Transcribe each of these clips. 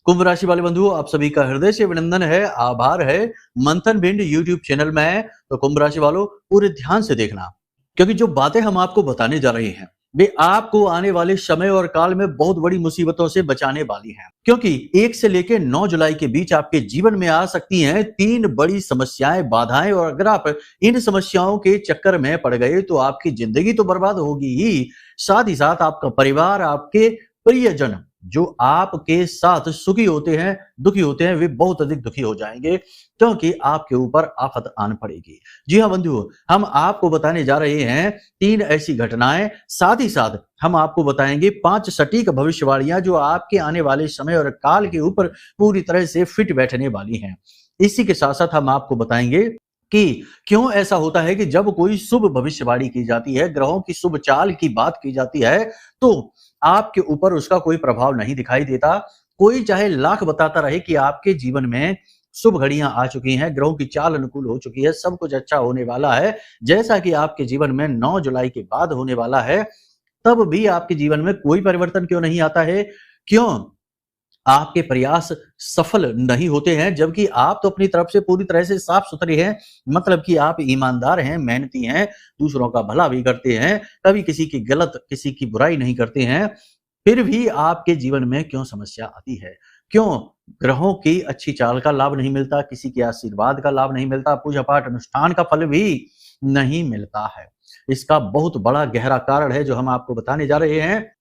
कुंभ राशि वाले बंधुओं, आप सभी का हृदय से अभिनंदन है, आभार है। मंथन भिंड यूट्यूब चैनल में है, तो कुंभ राशि वालों पूरे ध्यान से देखना, क्योंकि जो बातें हम आपको बताने जा रहे हैं वे आपको आने वाले समय और काल में बहुत बड़ी मुसीबतों से बचाने वाली हैं। क्योंकि 1 से लेकर 9 जुलाई के बीच आपके जीवन में आ सकती हैं 3 बड़ी समस्याएं, बाधाएं, और अगर आप इन समस्याओं के चक्कर में पड़ गए तो आपकी जिंदगी तो बर्बाद होगी ही, साथ ही साथ आपका परिवार, आपके प्रियजन जो आपके साथ सुखी होते हैं, दुखी होते हैं, वे बहुत अधिक दुखी हो जाएंगे, क्योंकि आपके ऊपर आफत आन पड़ेगी। जी हाँ बंधुओं, हम आपको बताने जा रहे हैं 3 ऐसी घटनाएं, साथ ही साथ हम आपको बताएंगे 5 सटीक भविष्यवाणियां जो आपके आने वाले समय और काल के ऊपर पूरी तरह से फिट बैठने वाली हैं। इसी के साथ साथ हम आपको बताएंगे कि क्यों ऐसा होता है कि जब कोई शुभ भविष्यवाणी की जाती है, ग्रहों की शुभ चाल की बात की जाती है, तो आपके ऊपर उसका कोई प्रभाव नहीं दिखाई देता। कोई चाहे लाख बताता रहे कि आपके जीवन में शुभ घड़ियां आ चुकी हैं, ग्रहों की चाल अनुकूल हो चुकी है, सब कुछ अच्छा होने वाला है, जैसा कि आपके जीवन में 9 जुलाई के बाद होने वाला है, तब भी आपके जीवन में कोई परिवर्तन क्यों नहीं आता है? क्यों आपके प्रयास सफल नहीं होते हैं, जबकि आप तो अपनी तरफ से पूरी तरह से साफ सुथरे हैं, मतलब कि आप ईमानदार हैं, मेहनती हैं, दूसरों का भला भी करते हैं, कभी किसी की गलत, किसी की बुराई नहीं करते हैं, फिर भी आपके जीवन में क्यों समस्या आती है? क्यों ग्रहों की अच्छी चाल का लाभ नहीं मिलता, किसी के आशीर्वाद का लाभ नहीं मिलता, पूजा पाठ अनुष्ठान का फल भी नहीं मिलता है? इसका बहुत बड़ा गहरा कारण है जो हम आपको बताने जा रहे हैं।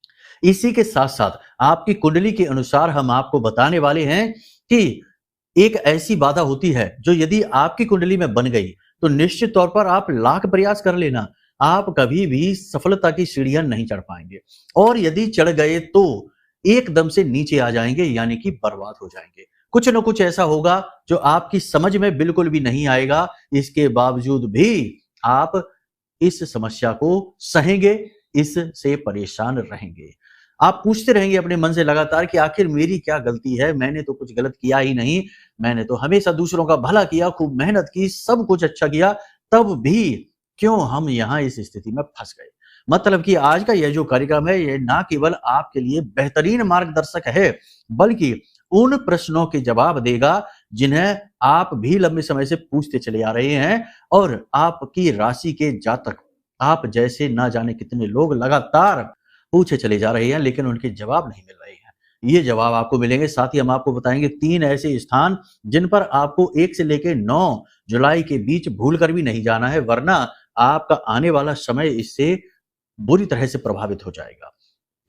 इसी के साथ साथ आपकी कुंडली के अनुसार हम आपको बताने वाले हैं कि एक ऐसी बाधा होती है जो यदि आपकी कुंडली में बन गई तो निश्चित तौर पर आप लाख प्रयास कर लेना, आप कभी भी सफलता की सीढ़ियां नहीं चढ़ पाएंगे, और यदि चढ़ गए तो एकदम से नीचे आ जाएंगे, यानी कि बर्बाद हो जाएंगे। कुछ न कुछ ऐसा होगा जो आपकी समझ में बिल्कुल भी नहीं आएगा, इसके बावजूद भी आप इस समस्या को सहेंगे, इससे परेशान रहेंगे। आप पूछते रहेंगे अपने मन से लगातार कि आखिर मेरी क्या गलती है, मैंने तो कुछ गलत किया ही नहीं, मैंने तो हमेशा दूसरों का भला किया, खूब मेहनत की, सब कुछ अच्छा किया, तब भी क्यों हम यहाँ इस स्थिति में फंस गए? मतलब कि आज का यह जो कार्यक्रम है, ये ना केवल आपके लिए बेहतरीन मार्गदर्शक है, बल्कि उन प्रश्नों के जवाब देगा जिन्हें आप भी लंबे समय से पूछते चले आ रहे हैं, और आपकी राशि के जातक, आप जैसे ना जाने कितने लोग लगातार पूछे चले जा रहे हैं, लेकिन उनके जवाब नहीं मिल रहे हैं। ये जवाब आपको मिलेंगे। साथ ही हम आपको बताएंगे 3 ऐसे स्थान जिन पर आपको 1 से लेकर 9 जुलाई के बीच भूल कर भी नहीं जाना है, वरना आपका आने वाला समय इससे बुरी तरह से प्रभावित हो जाएगा।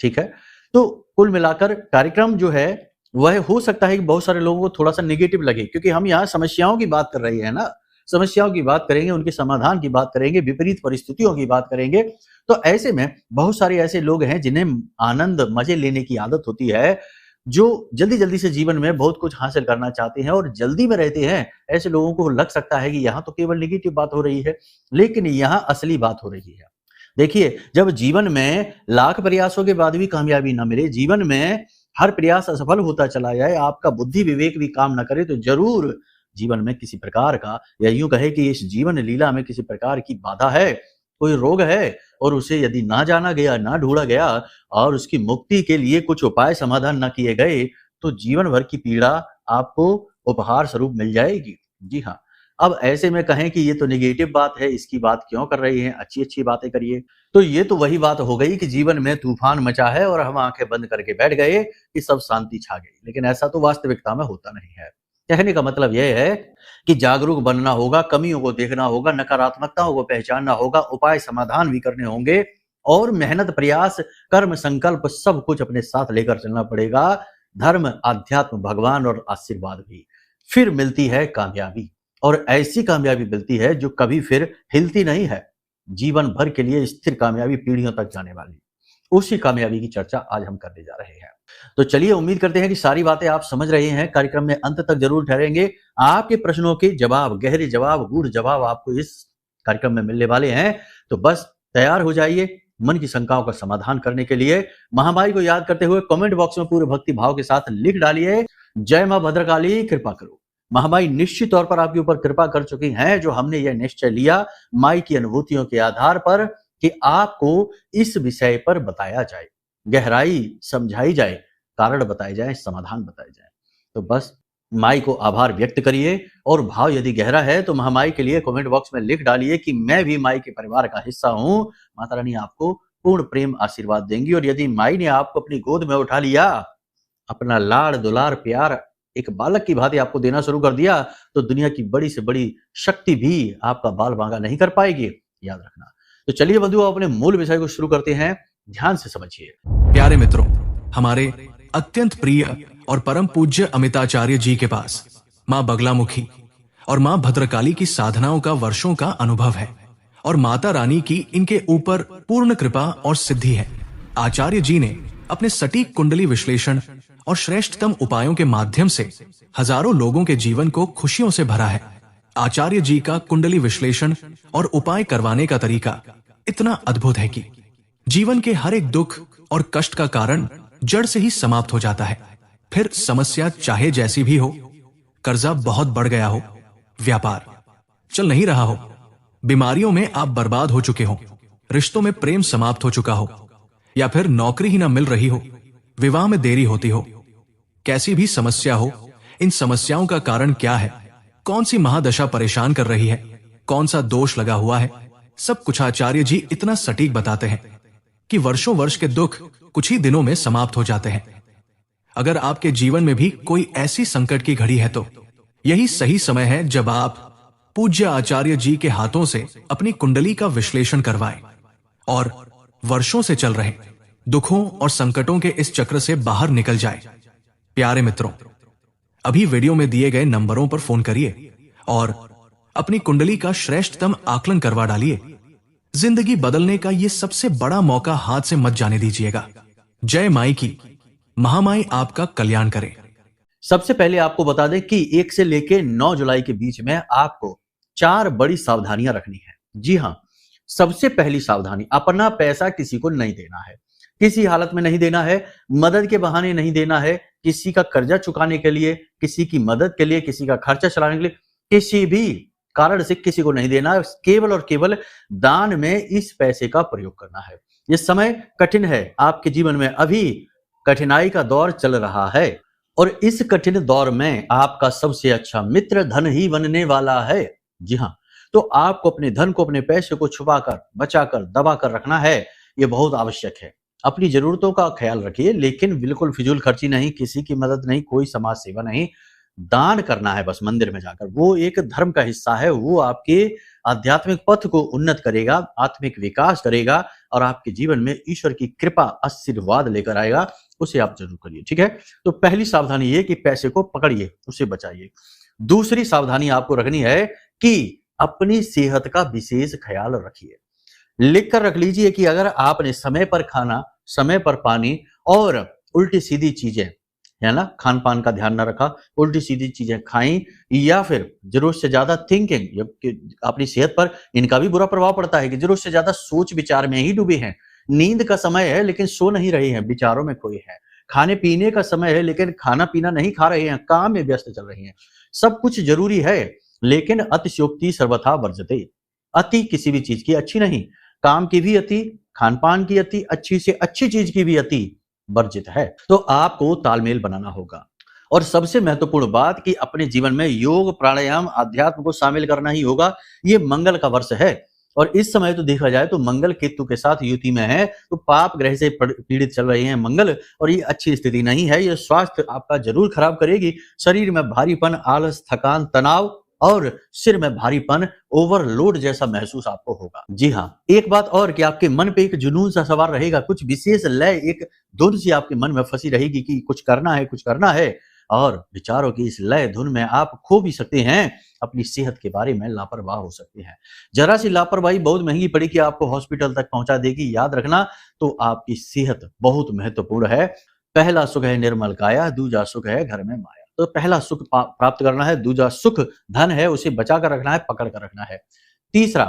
ठीक है? तो कुल मिलाकर कार्यक्रम जो है वह हो सकता है कि बहुत सारे लोगों को थोड़ा-सा नेगेटिव लगे, क्योंकि हम यहाँ समस्याओं की बात कर रहे हैं ना, समस्याओं की बात करेंगे, उनके समाधान की बात करेंगे, विपरीत परिस्थितियों की बात करेंगे। तो ऐसे में बहुत सारे ऐसे लोग हैं जिन्हें आनंद, मजे लेने की आदत होती है, जो जल्दी-जल्दी से जीवन में बहुत कुछ हासिल करना चाहते हैं और जल्दी में रहते हैं। ऐसे लोगों को लग सकता है कि यहाँ तो केवल नेगेटिव बात हो रही है, लेकिन यहाँ असली बात हो रही है। देखिए, जब जीवन में लाख प्रयासों के बाद भी कामयाबी ना मिले, जीवन में हर प्रयास असफल होता चला जाए, आपका बुद्धि विवेक भी काम ना करे, तो जरूर जीवन में किसी प्रकार का, या यूं कहे कि इस जीवन लीला में किसी प्रकार की बाधा है, कोई रोग है, और उसे यदि ना जाना गया, ना ढूंढा गया, और उसकी मुक्ति के लिए कुछ उपाय समाधान ना किए गए, तो जीवन भर की पीड़ा आपको उपहार स्वरूप मिल जाएगी। जी हाँ। अब ऐसे में कहें कि ये तो नेगेटिव बात है, इसकी बात क्यों कर रही हैं, अच्छी-अच्छी बातें करिए। तो ये तो वही बात हो गई कि जीवन में तूफान मचा है और हम आंखें बंद करके बैठ गए कि सब शांति छा गई। लेकिन ऐसा तो वास्तविकता में होता नहीं है। कहने का मतलब यह है कि जागरूक बनना होगा, कमियों को देखना होगा, नकारात्मकताओं को पहचानना होगा, उपाय समाधान भी करने होंगे, और मेहनत, प्रयास, कर्म, संकल्प सब कुछ अपने साथ लेकर चलना पड़ेगा। धर्म, आध्यात्म, भगवान और आशीर्वाद भी। फिर मिलती है कामयाबी, और ऐसी कामयाबी मिलती है जो कभी फिर हिलती नहीं है। जीवन भर के लिए स्थिर कामयाबी, पीढ़ियों तक जाने वाली, उसी कामयाबी की चर्चा आज हम करने जा रहे हैं। तो चलिए, उम्मीद करते हैं कि सारी बातें आप समझ रहे हैं। कार्यक्रम में अंत तक जरूर ठहरेंगे। आपके प्रश्नों के जवाब, गहरे जवाब, गूढ़ जवाब आपको इस कार्यक्रम में मिलने वाले हैं। तो बस तैयार हो जाइए मन की शंकाओं का समाधान करने के लिए। महामाई को याद करते हुए कमेंट बॉक्स में पूरे भक्ति भाव के साथ लिख डालिए, जय मां भद्रकाली, कृपा करो। महामाई निश्चित तौर पर आपके ऊपर कृपा कर चुकी हैं, जो हमने यह निश्चय लिया माई की अनुभूतियों के आधार पर कि आपको इस विषय पर बताया जाए, गहराई समझाई जाए, कारण बताए जाए, समाधान बताए जाए। तो बस माई को आभार व्यक्त करिए और भाव यदि गहरा है तो महामाई के लिए कमेंट बॉक्स में लिख डालिए कि मैं भी माई के परिवार का हिस्सा हूं। माता रानी आपको पूर्ण प्रेम आशीर्वाद देंगी। और यदि माई ने आपको अपनी गोद में उठा लिया, अपना लाड़ दुलार प्यार एक बालक की भांति आपको देना शुरू कर दिया, तो दुनिया की बड़ी से बड़ी शक्ति भी आपका बाल बांका नहीं कर पाएगी, याद रखना। तो चलिए बंधुओं, अपने मूल विषय को शुरू करते हैं। ध्यान से समझिए। प्यारे मित्रों, हमारे अत्यंत प्रिय और परम पूज्य अमिताचार्य जी के पास माँ बगलामुखी और माँ भद्रकाली की साधनाओं का वर्षों का अनुभव है और माता रानी की इनके ऊपर पूर्ण कृपा और सिद्धि है। आचार्य जी ने अपने सटीक कुंडली विश्लेषण और श्रेष्ठतम उपायों के माध्यम से हजारों लोगों के जीवन को खुशियों से भरा है। आचार्य जी का कुंडली विश्लेषण और उपाय करवाने का तरीका इतना अद्भुत है कि जीवन के हर एक दुख और कष्ट का कारण जड़ से ही समाप्त हो जाता है। फिर समस्या चाहे जैसी भी हो, कर्जा बहुत बढ़ गया हो, व्यापार चल नहीं रहा हो, बीमारियों में आप बर्बाद हो चुके हो, रिश्तों में प्रेम समाप्त हो चुका हो, या फिर नौकरी ही ना मिल रही हो, विवाह में देरी होती हो, कैसी भी समस्या हो, इन समस्याओं का कारण क्या है, कौन सी महादशा परेशान कर रही है, कौन सा दोष लगा हुआ है, सब कुछ आचार्य जी इतना सटीक बताते हैं कि वर्षों वर्ष के दुख कुछ ही दिनों में समाप्त हो जाते हैं। अगर आपके जीवन में भी कोई ऐसी संकट की घड़ी है तो यही सही समय है जब आप पूज्य आचार्य जी के हाथों से अपनी कुंडली का विश्लेषण करवाएं और वर्षों से चल रहे दुखों और संकटों के इस चक्र से बाहर निकल जाए। प्यारे मित्रों, अभी वीडियो में दिए गए नंबरों पर फोन करिए और अपनी कुंडली का श्रेष्ठतम आकलन करवा डालिए। जिंदगी बदलने का ये सबसे बड़ा मौका हाथ से मत जाने दीजिएगा। जय माई की। महामाई आपका कल्याण करे। सबसे पहले आपको बता दें कि 1 से लेके 9 जुलाई के बीच में आपको 4 बड़ी सावधानियां रखनी है। जी हाँ, सबसे पहली सावधानी, अपना पैसा किसी को नहीं देना है, किसी हालत में नहीं देना है, मदद के बहाने नहीं देना है, किसी का कर्जा चुकाने के लिए, किसी की मदद के लिए, किसी का खर्चा चलाने के लिए, किसी भी कारण से किसी को नहीं देना है। केवल और केवल दान में इस पैसे का प्रयोग करना है। ये समय कठिन है, आपके जीवन में अभी कठिनाई का दौर चल रहा है और इस कठिन दौर में आपका सबसे अच्छा मित्र धन ही बनने वाला है। जी हाँ, तो आपको अपने धन को, अपने पैसे को छुपाकर, बचाकर, दबाकर रखना है। ये बहुत आवश्यक है। अपनी जरूरतों का ख्याल रखिए, लेकिन बिल्कुल फिजूल खर्ची नहीं, किसी की मदद नहीं, कोई समाज सेवा नहीं। दान करना है बस मंदिर में जाकर, वो एक धर्म का हिस्सा है। वो आपके आध्यात्मिक पथ को उन्नत करेगा, आत्मिक विकास करेगा और आपके जीवन में ईश्वर की कृपा, आशीर्वाद लेकर आएगा। उसे आप जरूर करिए, ठीक है। तो पहली सावधानी ये कि पैसे को पकड़िए, उसे बचाइए। दूसरी सावधानी आपको रखनी है कि अपनी सेहत का विशेष ख्याल रखिए। लिख कर रख लीजिए कि अगर आपने समय पर खाना, समय पर पानी और उल्टी सीधी चीजें, है ना, खान पान का ध्यान ना रखा, उल्टी सीधी चीजें खाई, या फिर जरूरत से ज्यादा थिंकिंग, अपनी सेहत पर इनका भी बुरा प्रभाव पड़ता है कि जरूरत से ज्यादा सोच विचार में ही डूबे हैं। नींद का समय है लेकिन सो नहीं रहे हैं, विचारों में खोए हैं। खाने पीने का समय है लेकिन खाना पीना नहीं खा रहे हैं, काम में व्यस्त चल रहे हैं। सब कुछ जरूरी है लेकिन अतिशयोक्ति सर्वथा वर्जते। अति किसी भी चीज की अच्छी नहीं, काम की भी अति, खान पान की अति, अच्छी से अच्छी चीज की भी अति वर्जित है। तो आपको तालमेल बनाना होगा। और सबसे महत्वपूर्ण बात कि अपने जीवन में योग, प्राणायाम, अध्यात्म को शामिल करना ही होगा। ये मंगल का वर्ष है और इस समय तो देखा जाए तो मंगल केतु के साथ युति में है, तो पाप ग्रह से पीड़ित चल रहे हैं मंगल, और ये अच्छी स्थिति नहीं है। ये स्वास्थ्य आपका जरूर खराब करेगी। शरीर में भारीपन, आलस, थकान, तनाव और सिर में भारीपन, ओवरलोड जैसा महसूस आपको होगा। जी हाँ, एक बात और कि आपके मन पे एक जुनून सा सवार रहेगा, कुछ विशेष लय, एक धुन सी आपके मन में फंसी रहेगी कि कुछ करना है, कुछ करना है, और विचारों की इस लय धुन में आप खो भी सकते हैं। अपनी सेहत के बारे में लापरवाह हो सकते हैं। जरा सी लापरवाही बहुत महंगी पड़ेगी, आपको हॉस्पिटल तक पहुंचा देगी। याद रखना, तो आपकी सेहत बहुत महत्वपूर्ण है। पहला सुख है निर्मल काया, दूजा सुख है घर में माया। तो पहला सुख प्राप्त करना है, दूजा सुख धन है, उसे बचा कर रखना है, पकड़ कर रखना है। तीसरा,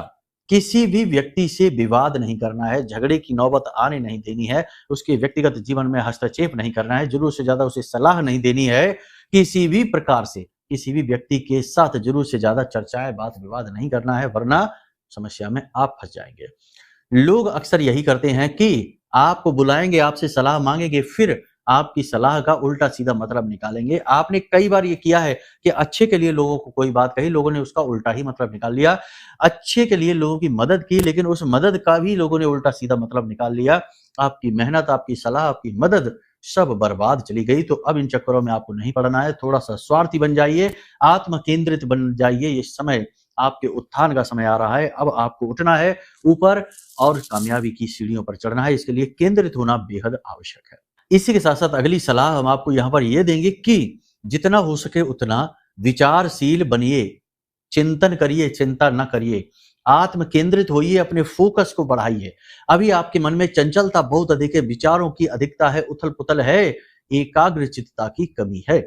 किसी भी व्यक्ति से विवाद नहीं करना है, झगड़े की नौबत आने नहीं देनी है, उसके व्यक्तिगत जीवन में हस्तक्षेप नहीं करना है, जरूरत से ज्यादा उसे सलाह नहीं देनी है, किसी भी प्रकार से किसी भी व्यक्ति के साथ जरूरत से ज्यादा चर्चाएं, बात विवाद नहीं करना है, वरना समस्या में आप फंस जाएंगे। लोग अक्सर यही करते हैं कि आपको बुलाएंगे, आपसे सलाह मांगेंगे, फिर आपकी सलाह का उल्टा सीधा मतलब निकालेंगे। आपने कई बार ये किया है कि अच्छे के लिए लोगों को कोई बात कही, लोगों ने उसका उल्टा ही मतलब निकाल लिया। अच्छे के लिए लोगों की मदद की, लेकिन उस मदद का भी लोगों ने उल्टा सीधा मतलब निकाल लिया। आपकी मेहनत, आपकी सलाह, आपकी मदद सब बर्बाद चली गई। तो अब इन चक्करों में आपको नहीं पड़ना है। थोड़ा-सा स्वार्थी बन जाइए, आत्म केंद्रित बन जाइए। ये समय आपके उत्थान का समय आ रहा है। अब आपको उठना है ऊपर और कामयाबी की सीढ़ियों पर चढ़ना है। इसके लिए केंद्रित होना बेहद आवश्यक है। इसी के साथ-साथ अगली सलाह हम आपको यहाँ पर ये देंगे कि जितना हो सके उतना विचारशील बनिए, चिंतन करिए, चिंता न करिए। आत्म केंद्रित होइए, अपने फोकस को बढ़ाइए। अभी आपके मन में चंचलता बहुत अधिक है, विचारों की अधिकता है, उथल-पुथल है, एकाग्रचित्तता की कमी है।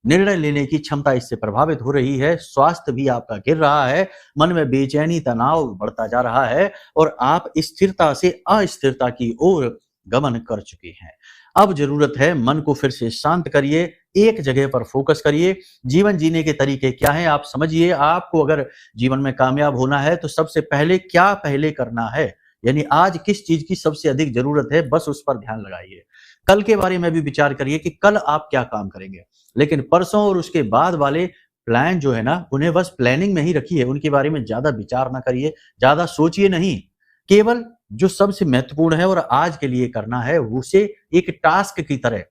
निर्णय लेने की क्षमता इससे प्रभावित हो रही है, स्वास्थ्य भी आपका गिर रहा है, मन में बेचैनी, तनाव बढ़ता जा रहा है और आप स्थिरता से अस्थिरता की ओर गमन कर चुके हैं। अब ज़रूरत है मन को फिर से शांत करिए, एक जगह पर फोकस करिए। जीवन जीने के तरीके क्या हैं आप समझिए। आपको अगर जीवन में कामयाब होना है तो सबसे पहले क्या पहले करना है, यानी आज किस चीज़ की सबसे अधिक ज़रूरत है, बस उस पर ध्यान लगाइए। कल के बारे में भी विचार करिए कि कल आप क्या काम करेंगे, लेकिन परसों और उसके बाद वाले प्लान जो है ना, उन्हें बस प्लानिंग में ही रखिए, उनके बारे में ज़्यादा विचार ना करिए, ज़्यादा सोचिए नहीं। केवल जो सबसे महत्वपूर्ण है और आज के लिए करना है, उसे एक टास्क की तरह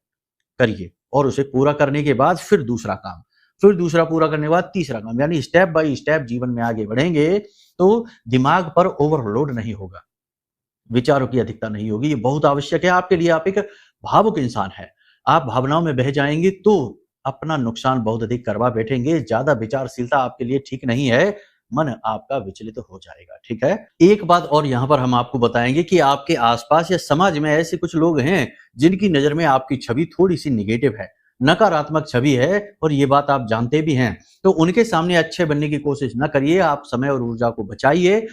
करिए और उसे पूरा करने के बाद फिर दूसरा काम, फिर दूसरा पूरा करने के बाद तीसरा काम, यानी स्टेप बाय स्टेप जीवन में आगे बढ़ेंगे तो दिमाग पर ओवरलोड नहीं होगा, विचारों की अधिकता नहीं होगी। ये बहुत आवश्यक है आपके लिए। आप एक भावुक इंसान हैं, आप भावनाओं में बह जाएंगे तो अपना नुकसान बहुत अधिक करवा बैठेंगे। ज्यादा विचारशीलता आपके लिए ठीक नहीं है, मन आपका विचलित हो जाएगा। ठीक है, एक बात और यहाँ पर हम आपको बताएंगे कि आपके आसपास या समाज में ऐसे कुछ लोग हैं जिनकी नजर में आपकी छवि थोड़ी सी निगेटिव है, नकारात्मक छवि है और ये बात आप जानते भी हैं। तो उनके सामने अच्छे बनने की कोशिश न करिए, आप समय और ऊर्जा को बचाइए।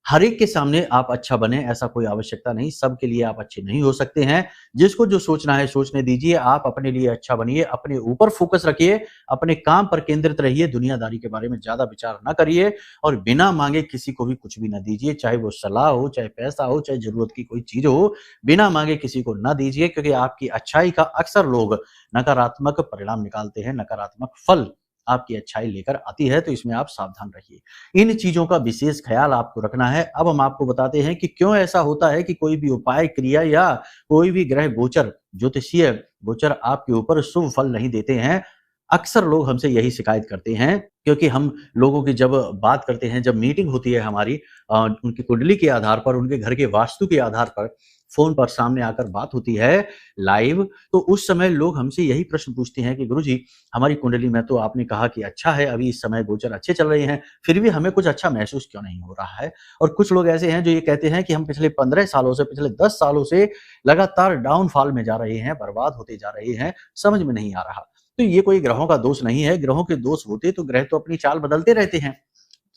हर एक के सामने आप अच्छा बने ऐसा कोई आवश्यकता नहीं, सबके लिए आप अच्छे नहीं हो सकते हैं। जिसको जो सोचना है सोचने दीजिए, आप अपने लिए अच्छा बनिए, अपने ऊपर फोकस रखिए, अपने काम पर केंद्रित रहिए, दुनियादारी के बारे में ज़्यादा विचार ना करिए और बिना माँगे किसी को भी कुछ भी ना दीजिए, चाहे वो सलाह हो, चाहे पैसा हो, चाहे ज़रूरत की कोई चीज़ हो, बिना माँगे किसी को ना दीजिए क्योंकि आपकी अच्छाई का अक्सर लोग नकारात्मक परिणाम निकालते हैं, नकारात्मक फल आपकी अच्छाई लेकर आती है, तो इसमें आप सावधान रहिए। इन चीज़ों का विशेष ख़्याल आपको रखना है। अब हम आपको बताते हैं कि क्यों ऐसा होता है कि कोई भी उपाय, क्रिया या कोई भी ग्रह गोचर, ज्योतिषीय गोचर आपके ऊपर शुभ फल नहीं देते हैं। अक्सर लोग हमसे यही शिकायत करते हैं क्योंकि हम लोगों की जब बात करते हैं, जब मीटिंग होती है हमारी उनकी कुंडली के आधार पर, उनके घर के वास्तु के आधार पर, फ़ोन पर सामने आकर बात होती है लाइव, तो उस समय लोग हमसे यही प्रश्न पूछते हैं कि गुरुजी, हमारी कुंडली में तो आपने कहा कि अच्छा है, अभी इस समय गोचर अच्छे चल रहे हैं, फिर भी हमें कुछ अच्छा महसूस क्यों नहीं हो रहा है? और कुछ लोग ऐसे हैं जो ये कहते हैं कि हम पिछले 15 सालों से, पिछले 10 सालों से लगातार डाउनफॉल में जा रहे हैं, बर्बाद होते जा रहे हैं, समझ में नहीं आ रहा। तो ये कोई ग्रहों का दोष नहीं है, ग्रहों के दोष होते तो ग्रह तो अपनी चाल बदलते रहते हैं।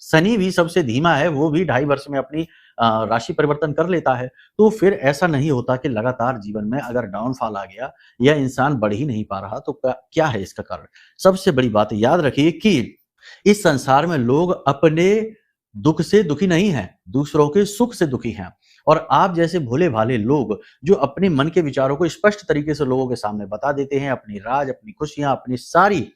शनि भी सबसे धीमा है, वो भी 2.5 वर्ष में अपनी राशि परिवर्तन कर लेता है। तो फिर ऐसा नहीं होता कि लगातार जीवन में अगर डाउनफॉल आ गया या इंसान बढ़ ही नहीं पा रहा तो क्या है इसका कारण? सबसे बड़ी बात याद रखिए कि इस संसार में लोग अपने दुःख से दुखी नहीं हैं, दूसरों के सुख से दुखी हैं। और आप जैसे भोले-भाले लोग जो अपने मन के विचारों को स्पष्ट तरीके से लोगों के सामने बता देते हैं, अपनी राज, अपनी खुशियाँ, अपनी सारी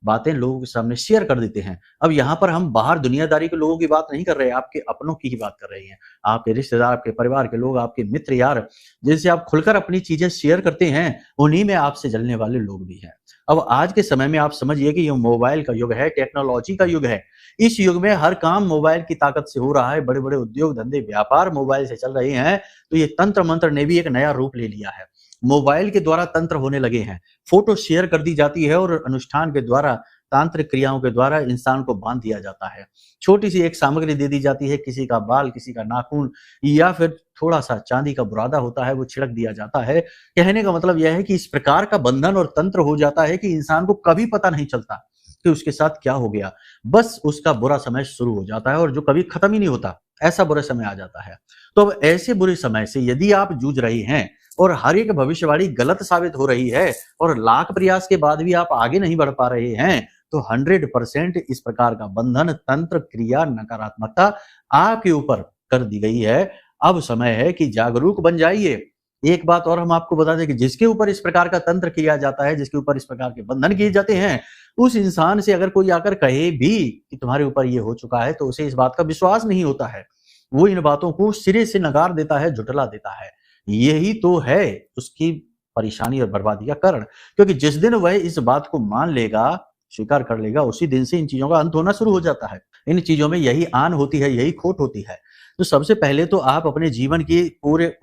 बातें लोगों के सामने शेयर कर देते हैं। अब यहाँ पर हम बाहर दुनियादारी के लोगों की बात नहीं कर रहे हैं, आपके अपनों की ही बात कर रहे हैं। आपके रिश्तेदार, आपके परिवार के लोग, आपके मित्र यार, जिनसे आप खुलकर अपनी चीज़ें शेयर करते हैं, उन्हीं में आपसे जलने वाले लोग भी हैं। अब आज के समय में आप समझिए कि ये मोबाइल का युग है, टेक्नोलॉजी का युग है। इस युग में हर काम मोबाइल की ताकत से हो रहा है, बड़े-बड़े उद्योग, धंधे, व्यापार मोबाइल से चल रहे हैं, तो ये तंत्र-मंत्र ने भी एक नया रूप ले लिया है। मोबाइल के द्वारा तंत्र होने लगे हैं। फ़ोटो शेयर कर दी जाती है और अनुष्ठान के द्वारा, तांत्रिक क्रियाओं के द्वारा इंसान को बाँध दिया जाता है। छोटी-सी एक सामग्री दे दी जाती है, किसी का बाल, किसी का नाखून या फिर थोड़ा-सा चांदी का बुरादा होता है, वो छिड़क दिया जाता है। कहने का मतलब यह है कि इस प्रकार का बंधन और तंत्र हो जाता है कि इंसान को कभी पता नहीं चलता कि उसके साथ क्या हो गया। बस उसका बुरा समय शुरू हो जाता है और जो कभी खत्म ही नहीं होता, ऐसा बुरा समय आ जाता है। तो अब ऐसे बुरे समय से यदि आप जूझ रहे हैं और हर एक भविष्यवाणी गलत साबित हो रही है और लाख प्रयास के बाद भी आप आगे नहीं बढ़ पा रहे हैं, तो 100% इस प्रकार का बंधन, तंत्र, क्रिया, नकारात्मकता आपके ऊपर कर दी गई है। अब समय है कि जागरूक बन जाइए, एक बात और हम आपको बता दें कि जिसके ऊपर इस प्रकार का तंत्र किया जाता है, जिसके ऊपर इस प्रकार के बंधन किए जाते हैं, उस इंसान से अगर कोई आकर कहे भी कि तुम्हारे ऊपर ये हो चुका है, तो उसे इस बात का विश्वास नहीं होता है। वो इन बातों को सिरे से नकार देता है, झुठला देता है। यही तो है उसकी परेशानी और बर्बादी का कारण, क्योंकि जिस दिन वह इस बात को मान लेगा, स्वीकार कर लेगा, उसी दिन से इन चीज़ों का अंत होना शुरू हो जाता है। इन चीज़ों में यही आन होती है, यही खोट होती है। तो सबसे पहले तो आप अपने जीवन के पूरे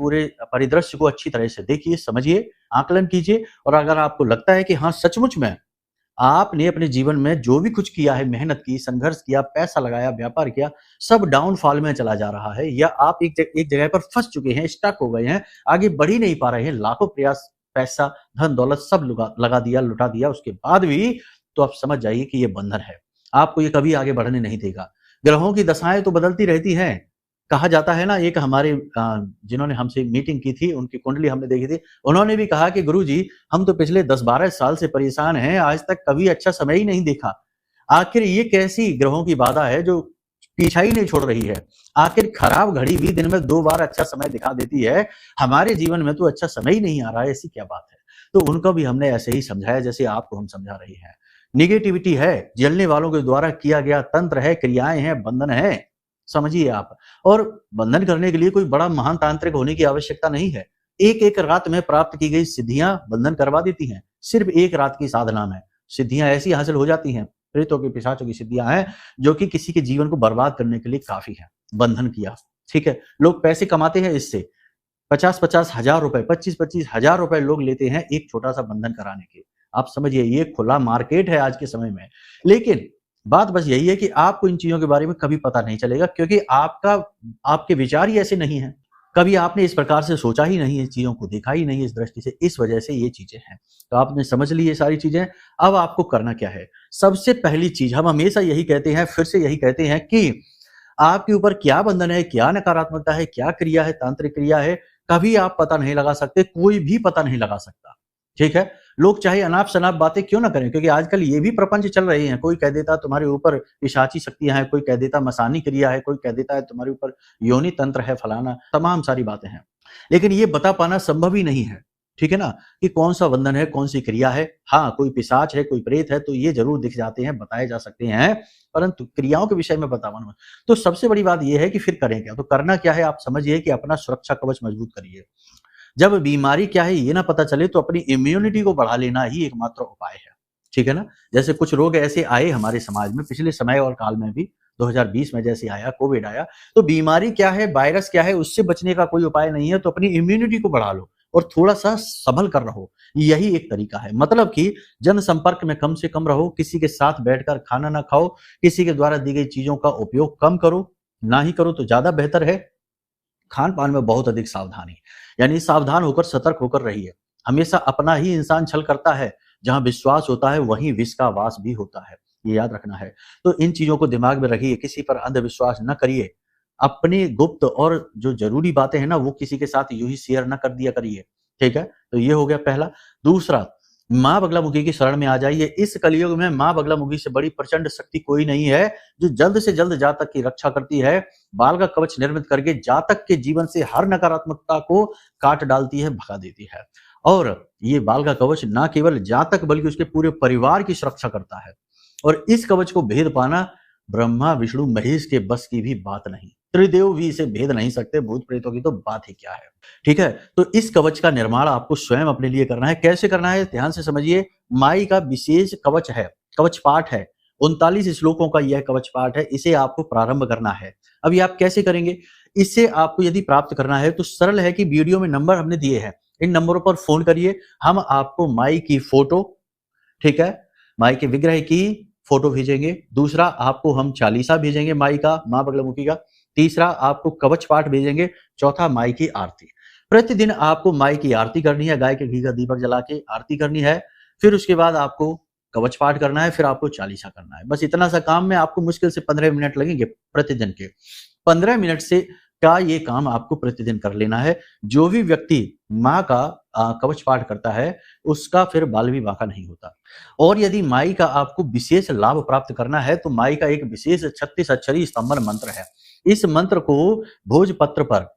परिदृश्य को अच्छी तरह से देखिए, समझिए, आकलन कीजिए, और अगर आपको लगता है कि हाँ, सचमुच में आपने अपने जीवन में जो भी कुछ किया है, मेहनत की, संघर्ष किया, पैसा लगाया, व्यापार किया, सब डाउनफॉल में चला जा रहा है, या आप एक जगह पर फँस चुके हैं, स्टक हो गए हैं, आगे बढ़ ही नहीं पा रहे हैं, लाखों प्रयास, पैसा, धन दौलत सब लगा दिया, लुटा दिया, उसके बाद भी तो आप समझ जाइए कि ये बंधन है। आपको ये कभी आगे बढ़ने नहीं देगा। ग्रहों की दशाएँ तो बदलती रहती हैं। कहा जाता है ना, एक हमारे जिन्होंने हमसे मीटिंग की थी, उनकी कुंडली हमने देखी थी, उन्होंने भी कहा कि गुरुजी, हम तो पिछले 10-12 साल से परेशान हैं, आज तक कभी अच्छा समय ही नहीं देखा। आखिर ये कैसी ग्रहों की बाधा है जो पीछा ही नहीं छोड़ रही है? आखिर खराब घड़ी भी दिन में 2 बार अच्छा समय दिखा देती है, हमारे जीवन में तो अच्छा समय ही नहीं आ रहा है, ऐसी क्या बात है? तो उनको भी हमने ऐसे ही समझाया जैसे आपको हम समझा रहे हैं। नेगेटिविटी है, जलने वालों के द्वारा किया गया तंत्र है, क्रियाएँ हैं, बंधन है, समझिए आप। और बंधन करने के लिए कोई बड़ा महान तांत्रिक होने की आवश्यकता नहीं है। एक-एक रात में प्राप्त की गई सिद्धियाँ बंधन करवा देती हैं। सिर्फ एक रात की साधना में सिद्धियाँ ऐसी हासिल हो जाती हैं, प्रेतों की, पिशाचों की सिद्धियाँ हैं, जो कि किसी के जीवन को बर्बाद करने के लिए काफ़ी है। बंधन किया, ठीक है? लोग पैसे कमाते हैं इससे। 50-50 हज़ार रुपए, 25-25 हज़ार रुपए लोग लेते हैं एक छोटा-सा बंधन कराने के। आप समझिए, ये खुला मार्केट है आज के समय में। लेकिन बात बस यही है कि आपको इन चीज़ों के बारे में कभी पता नहीं चलेगा, क्योंकि आपके विचार ही ऐसे नहीं हैं। कभी आपने इस प्रकार से सोचा ही नहीं है, चीज़ों को देखा ही नहीं है इस दृष्टि से, इस वजह से ये चीज़ें हैं। तो आपने समझ ली ये सारी चीज़ें, अब आपको करना क्या है? सबसे पहली चीज़, हम हमेशा यही कहते हैं, फिर से यही कहते हैं कि आपके ऊपर क्या बंधन है, क्या नकारात्मकता है, क्या क्रिया है, तांत्रिक क्रिया है, कभी आप पता नहीं लगा सकते, कोई भी पता नहीं लगा सकता। ठीक है? लोग चाहे अनाप-शनाप बातें क्यों ना करें, क्योंकि आजकल ये भी प्रपंच चल रहे हैं। कोई कह देता है तुम्हारे ऊपर पिशाची शक्तियाँ हैं, कोई कह देता है मसानी क्रिया है, कोई कह देता है तुम्हारे ऊपर योनि तंत्र है, फलाना, तमाम सारी बातें हैं। लेकिन ये बता पाना संभव ही नहीं है, ठीक है ना? कि कौन-सा बंधन है, कौन-सी क्रिया है। हाँ, कोई पिशाच है, कोई प्रेत है, तो ये ज़रूर दिख जाते हैं, बताए जा सकते हैं, परंतु क्रियाओं के विषय में बता पाना। तो सबसे बड़ी बात ये है कि फिर करें क्या? तो करना क्या है, आप समझिए कि अपना सुरक्षा कवच मजबूत करिए। जब बीमारी क्या है ये ना पता चले, तो अपनी इम्यूनिटी को बढ़ा लेना ही एकमात्र उपाय है। ठीक है ना? जैसे कुछ रोग ऐसे आए हमारे समाज में पिछले समय और काल में भी, 2020 में जैसे आया, कोविड आया, तो बीमारी क्या है, वायरस क्या है, उससे बचने का कोई उपाय नहीं है, तो अपनी इम्यूनिटी को बढ़ा लो और थोड़ा-सा संभल कर रहो। यही एक तरीका है। मतलब कि जनसंपर्क में कम से कम रहो, किसी के साथ बैठकर खाना ना खाओ, किसी के द्वारा दी गई चीज़ों का उपयोग कम करो, ना ही करो तो ज़्यादा बेहतर है। खान-पान में बहुत अधिक सावधानी, यानी सावधान होकर, सतर्क होकर रहिए। हमेशा अपना ही इंसान छल करता है, जहाँ विश्वास होता है वहीं विष का वास भी होता है, ये याद रखना है। तो इन चीज़ों को दिमाग में रखिए, किसी पर अंधविश्वास न करिए। अपनी गुप्त और जो ज़रूरी बातें हैं ना, वो किसी के साथ यूँ ही शेयर ना कर दिया करिए, ठीक है? तो ये हो गया पहला। दूसरा, माँ बगलामुखी की शरण में आ जाइए। इस कलयुग में माँ बगलामुखी से बड़ी प्रचंड शक्ति कोई नहीं है, जो जल्द से जल्द जातक की रक्षा करती है, बाल का कवच निर्मित करके जातक के जीवन से हर नकारात्मकता को काट डालती है, भगा देती है। और ये बाल का कवच ना केवल जातक बल्कि उसके पूरे परिवार की सुरक्षा करता है। और इस कवच को भेद पाना ब्रह्मा, विष्णु, महेश के बस की भी बात नहीं। त्रिदेव भी इसे भेद नहीं सकते, भूत प्रेतों की तो बात ही क्या है। ठीक है? तो इस कवच का निर्माण आपको स्वयं अपने लिए करना है। कैसे करना है? ध्यान से समझिए। माई का विशेष कवच है, कवच पाठ है। 39 श्लोकों का यह कवच पाठ है, इसे आपको प्रारंभ करना है। अब ये आप कैसे करेंगे? इसे आपको यदि प्राप्त करना है तो सरल है कि वीडियो में नंबर हमने दिए हैं, इन नंबरों पर फ़ोन करिए। हम आपको माई की फ़ोटो, ठीक है? माई के विग्रह की फ़ोटो भेजेंगे। दूसरा, आपको हम चालीसा भेजेंगे माई का, माँ बगलामुखी का। तीसरा, आपको कवच पाठ भेजेंगे। चौथा, माई की आरती। प्रतिदिन आपको माई की आरती करनी है, गाय के घी का दीपक जला के आरती करनी है। फिर उसके बाद आपको कवच पाठ करना है, फिर आपको चालीसा करना है। बस इतना सा काम में आपको मुश्किल से 15 मिनट लगेंगे प्रतिदिन के। 15 मिनट से का ये काम आपको प्रतिदिन कर लेना है। जो भी व्यक्ति माँ का कवच पाठ करता है, उसका फिर बाल विवाह का नहीं होता। और यदि माई का आपको विशेष लाभ प्राप्त करना है, तो माई का एक विशेष 36 अक्षरी स्तंभन मंत्र है। इस मंत्र को भोजपत्र पर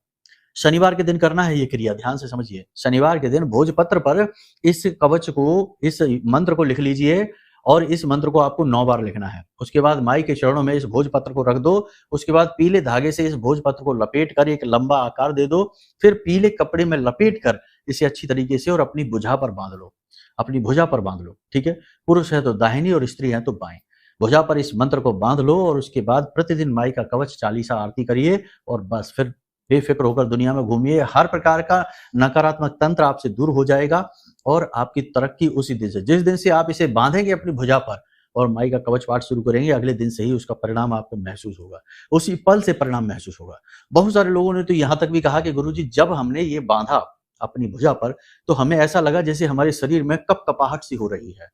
शनिवार के दिन करना है ये क्रिया, ध्यान से समझिए। शनिवार के दिन भोजपत्र पर इस कवच को, इस मंत्र को लिख लीजिए और इस मंत्र को आपको 9 बार लिखना है। उसके बाद माई के चरणों में इस भोजपत्र को रख दो। उसके बाद पीले धागे से इस भोजपत्र को लपेट कर एक लंबा आकार दे दो। फिर पीले कपड़े में लपेट कर इसे अच्छी तरीके से और अपनी भुजा पर बांध लो, अपनी भुजा पर बांध लो, ठीक है। पुरुष है तो दाहिनी और स्त्री है तो बाएं। भुजा पर इस मंत्र को बांध लो और उसके बाद प्रतिदिन माई का कवच चालीसा आरती करिए और बस फिर बेफिक्र होकर दुनिया में घूमिए। हर प्रकार का नकारात्मक तंत्र आपसे दूर हो जाएगा और आपकी तरक्की उसी दिन से, जिस दिन से आप इसे बांधेंगे अपनी भुजा पर और माई का कवच पाठ शुरू करेंगे, अगले दिन से ही उसका परिणाम आपको महसूस होगा, उसी पल से परिणाम महसूस होगा। बहुत सारे लोगों ने तो यहाँ तक भी कहा कि गुरुजी जब हमने ये बांधा अपनी भुजा पर तो हमें ऐसा लगा जैसे हमारे शरीर में कपकपाहट सी हो रही है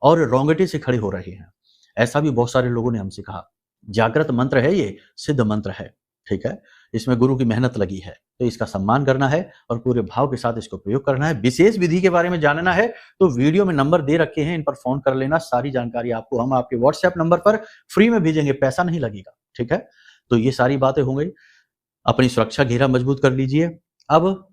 और रोंगटे से खड़े हो रहे हैं। ऐसा भी बहुत सारे लोगों ने हमसे कहा। जागृत मंत्र है, ये सिद्ध मंत्र है, ठीक है। इसमें गुरु की मेहनत लगी है, तो इसका सम्मान करना है और पूरे भाव के साथ इसको प्रयोग करना है। विशेष विधि के बारे में जानना है तो वीडियो में नंबर दे रखे हैं, इन पर फोन कर लेना। सारी जानकारी आपको हम आपके व्हाट्सएप नंबर पर फ्री में भेजेंगे, पैसा नहीं लगेगा, ठीक है। तो ये सारी बातें हो गई। अपनी सुरक्षा घेरा मजबूत कर लीजिए। अब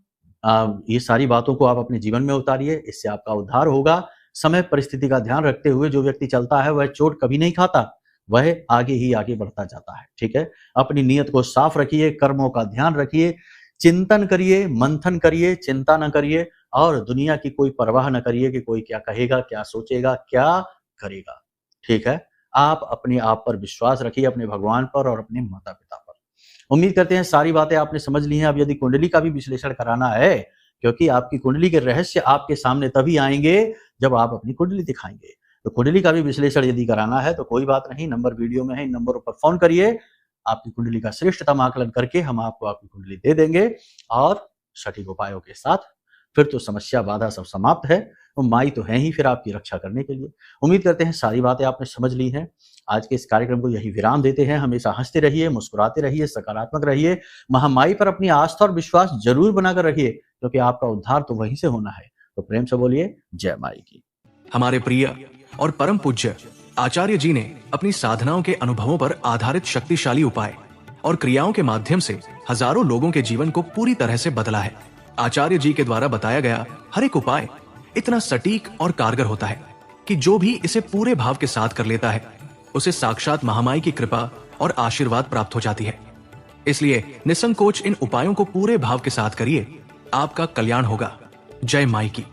ये सारी बातों को आप अपने जीवन में उतारिए, इससे आपका उद्धार होगा। समय परिस्थिति का ध्यान रखते हुए जो व्यक्ति चलता है वह चोट कभी नहीं खाता, वह आगे ही आगे बढ़ता जाता है, ठीक है। अपनी नीयत को साफ रखिए, कर्मों का ध्यान रखिए, चिंतन करिए, मंथन करिए, चिंता न करिए और दुनिया की कोई परवाह न करिए कि कोई क्या कहेगा, क्या सोचेगा, क्या करेगा, ठीक है। आप अपने आप पर विश्वास रखिए, अपने भगवान पर और अपने माता पिता पर। उम्मीद करते हैं सारी बातें आपने समझ ली हैं। अब यदि कुंडली का भी विश्लेषण कराना है, क्योंकि आपकी कुंडली के रहस्य आपके सामने तभी आएंगे जब आप अपनी कुंडली दिखाएंगे, तो कुंडली का भी विश्लेषण यदि कराना है तो कोई बात नहीं, नंबर वीडियो में है, इन नंबरों पर फोन करिए। आपकी कुंडली का श्रेष्ठतम आकलन करके हम आपको आपकी कुंडली दे देंगे और सटीक उपायों के साथ। फिर तो समस्या बाधा सब समाप्त है, तो माई तो है ही फिर आपकी रक्षा करने के लिए। उम्मीद करते हैं सारी बातें आपने समझ ली हैं। आज के इस कार्यक्रम को यही विराम देते हैं। हमेशा हंसते रहिए, मुस्कुराते रहिए, सकारात्मक रहिए। महामाई पर अपनी आस्था और विश्वास जरूर बनाकर रखिए, क्योंकि आपका उद्धार तो वहीं से होना है। तो प्रेम से बोलिए जय माई की। हमारे प्रिय और परम पूज्य आचार्य जी ने अपनी साधनाओं के अनुभवों पर आधारित शक्तिशाली उपाय और क्रियाओं के माध्यम से हजारों लोगों के जीवन को पूरी तरह से बदला है। आचार्य जी के द्वारा बताया गया हर एक उपाय इतना सटीक और कारगर होता है कि जो भी इसे पूरे भाव के साथ कर लेता है उसे साक्षात महामाई की कृपा और आशीर्वाद प्राप्त हो जाती है। इसलिए निसंकोच इन उपायों को पूरे भाव के साथ करिए, आपका कल्याण होगा। जय माई की।